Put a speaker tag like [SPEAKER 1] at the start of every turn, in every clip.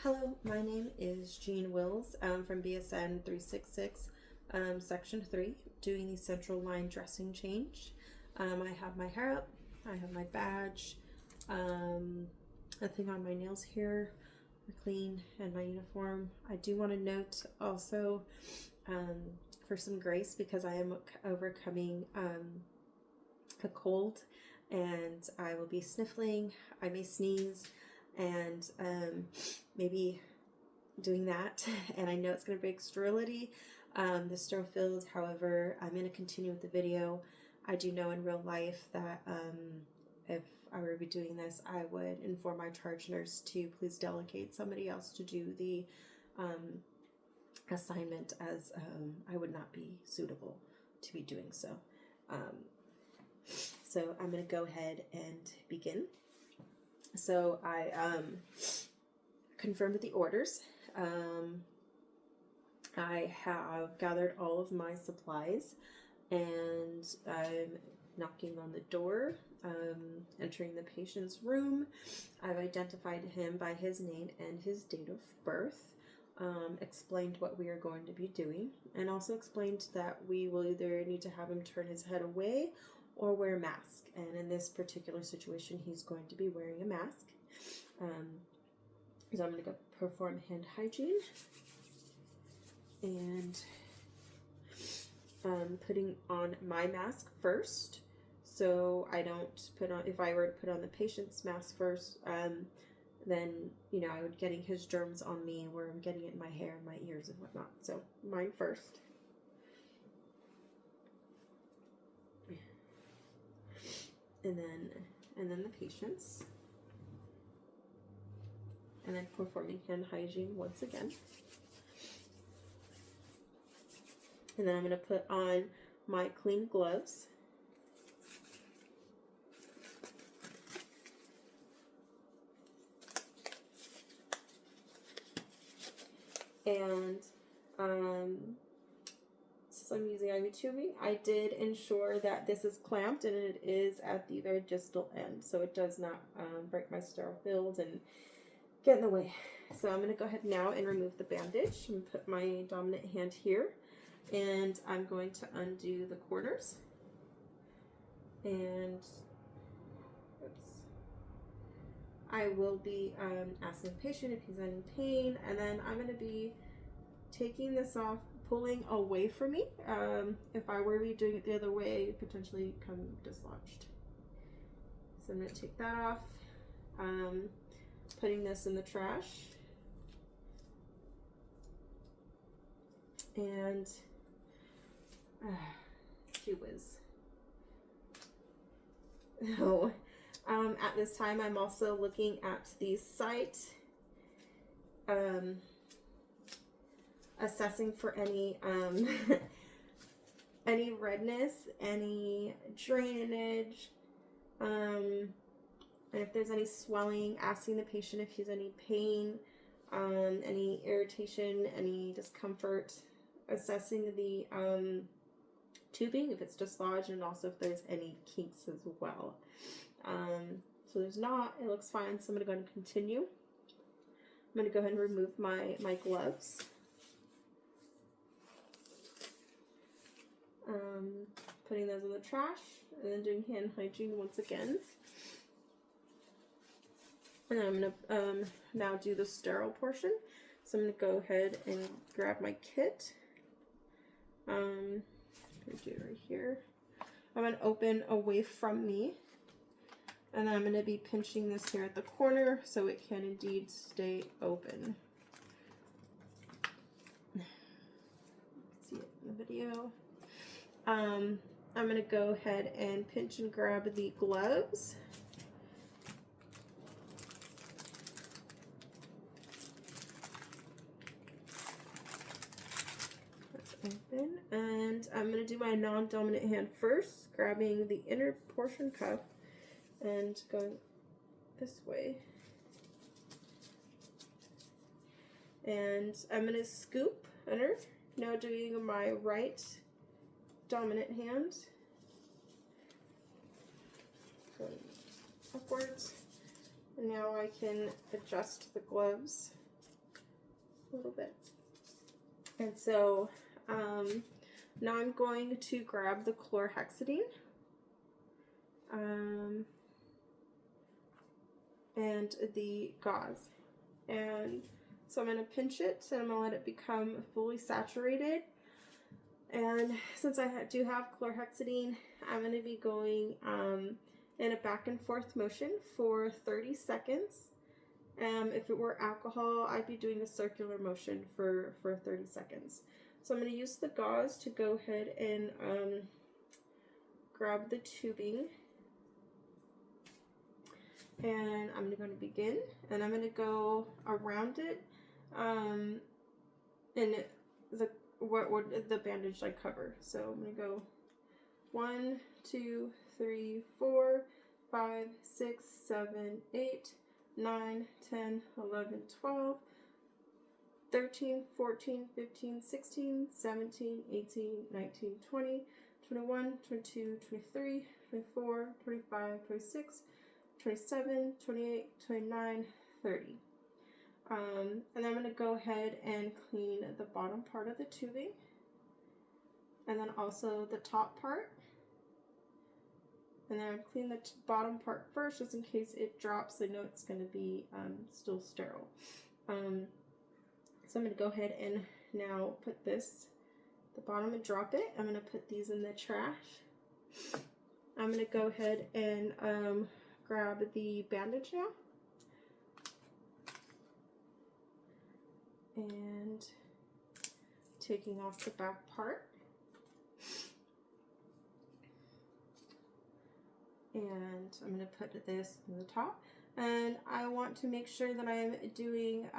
[SPEAKER 1] Hello, my name is Jean Wills from BSN 366, Section 3, doing the central line dressing change. I have my hair up, I have my badge, nothing on my nails here, clean, and my uniform. I do want to note also for some grace because I am overcoming a cold and I will be sniffling, I may sneeze, and maybe doing that. And I know it's going to break sterility, the sterile field. However, I'm going to continue with the video. I do know in real life that if I were to be doing this, I would inform my charge nurse to please delegate somebody else to do the assignment, as I would not be suitable to be doing so. So I'm going to go ahead and begin. So I confirmed with the orders. I have gathered all of my supplies and I'm knocking on the door, entering the patient's room. I've identified him by his name and his date of birth, explained what we are going to be doing, and also explained that we will either need to have him turn his head away or wear a mask. And in this particular situation, he's going to be wearing a mask. So I'm going to go perform hand hygiene and putting on my mask first. So I don't put on, if I were to put on the patient's mask first, then, you know, I would getting his germs on me where I'm getting it in my hair and my ears and whatnot. So mine first. And then the patient's, and then performing hand hygiene once again. And then I'm going to put on my clean gloves. And since I'm using IV tubing, I did ensure that this is clamped and it is at the very distal end, so it does not break my sterile field and get in the way. So I'm going to go ahead now and remove the bandage and put my dominant hand here, and I'm going to undo the corners. And I will be asking the patient if he's in pain, and then I'm going to be taking this off, pulling away from me. If I were to be doing it the other way, it potentially come dislodged. So I'm going to take that off, putting this in the trash, and gee whiz. Oh, at this time I'm also looking at the site, assessing for any any redness, any drainage, and if there's any swelling, asking the patient if he's any pain, any irritation, any discomfort, assessing the tubing if it's dislodged, and also if there's any kinks as well. So there's not, it looks fine, so I'm going to go ahead and continue. I'm going to go ahead and remove my gloves. Putting those in the trash, and then doing hand hygiene once again. And then I'm going to now do the sterile portion. So I'm going to go ahead and grab my kit. I'm going to do it right here. I'm going to open away from me. And then I'm going to be pinching this here at the corner so it can indeed stay open. See it in the video. I'm going to go ahead and pinch and grab the gloves. That's open. And I'm going to do my non-dominant hand first, grabbing the inner portion cuff and going this way. And I'm going to scoop under, now doing my right dominant hand, going upwards, and now I can adjust the gloves a little bit. And so now I'm going to grab the chlorhexidine and the gauze. And so I'm going to pinch it and I'm going to let it become fully saturated. And since I do have chlorhexidine, I'm going to be going in a back and forth motion for 30 seconds. If it were alcohol, I'd be doing a circular motion for 30 seconds. So I'm going to use the gauze to go ahead and grab the tubing. And I'm going to begin, and I'm going to go around it in the bandage I cover. So I'm going to go 1, 2, 3, 4, 5, 6, 7, 8, 9, 10, 11, 12, 13, 14, 15, 16, 17, 18, 19, 20, 21, 22, 23, 24, 25, 26, 27, 28, 29, 30. And I'm going to go ahead and clean the bottom part of the tubing, and then also the top part. And then I clean the bottom part first, just in case it drops. I know it's going to be still sterile. So I'm going to go ahead and now put this at the bottom and drop it. I'm going to put these in the trash. I'm going to go ahead and grab the bandage now. And taking off the back part. And I'm going to put this in the top. And I want to make sure that I'm doing,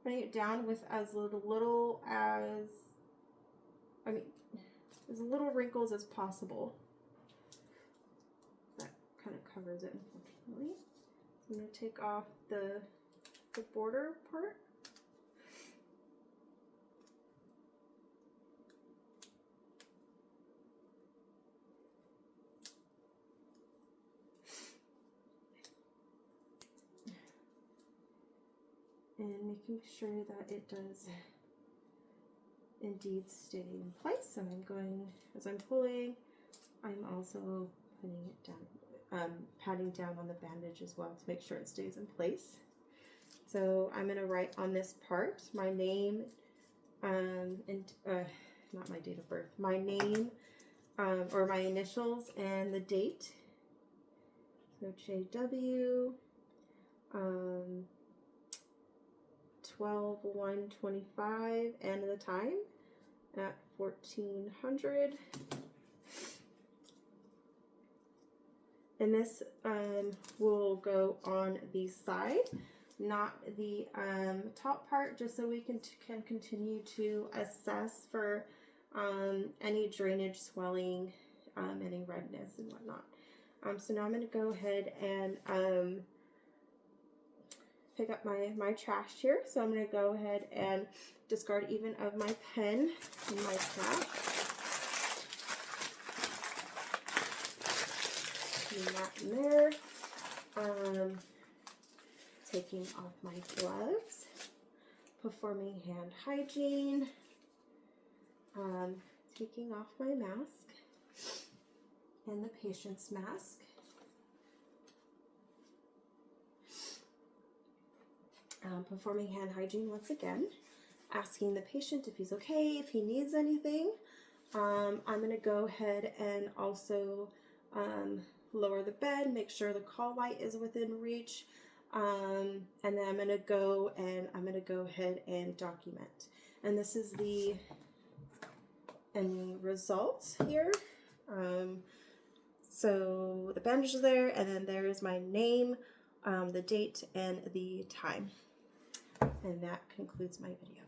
[SPEAKER 1] putting it down with as little wrinkles as possible. That kind of covers it, unfortunately. So I'm going to take off the border part. And making sure that it does indeed stay in place. So I'm going, as I'm pulling, I'm also putting it down, patting down on the bandage as well to make sure it stays in place. So I'm going to write on this part my name, not my date of birth, my name, or my initials and the date. So JW, 12/1/25, and the time at 1400. And this will go on the side, not the top part, just so we can continue to assess for any drainage, swelling, any redness and whatnot. So now I'm going to go ahead and pick up my trash here. So I'm going to go ahead and discard even of my pen in my trash. Putting that in there. Taking off my gloves. Performing hand hygiene. Taking off my mask and the patient's mask. Performing hand hygiene once again, asking the patient if he's okay, if he needs anything. I'm going to go ahead and also lower the bed, make sure the call light is within reach, and then I'm going to go ahead and document. And this is the end results here. So the bandage is there, and then there's my name, the date, and the time. And that concludes my video.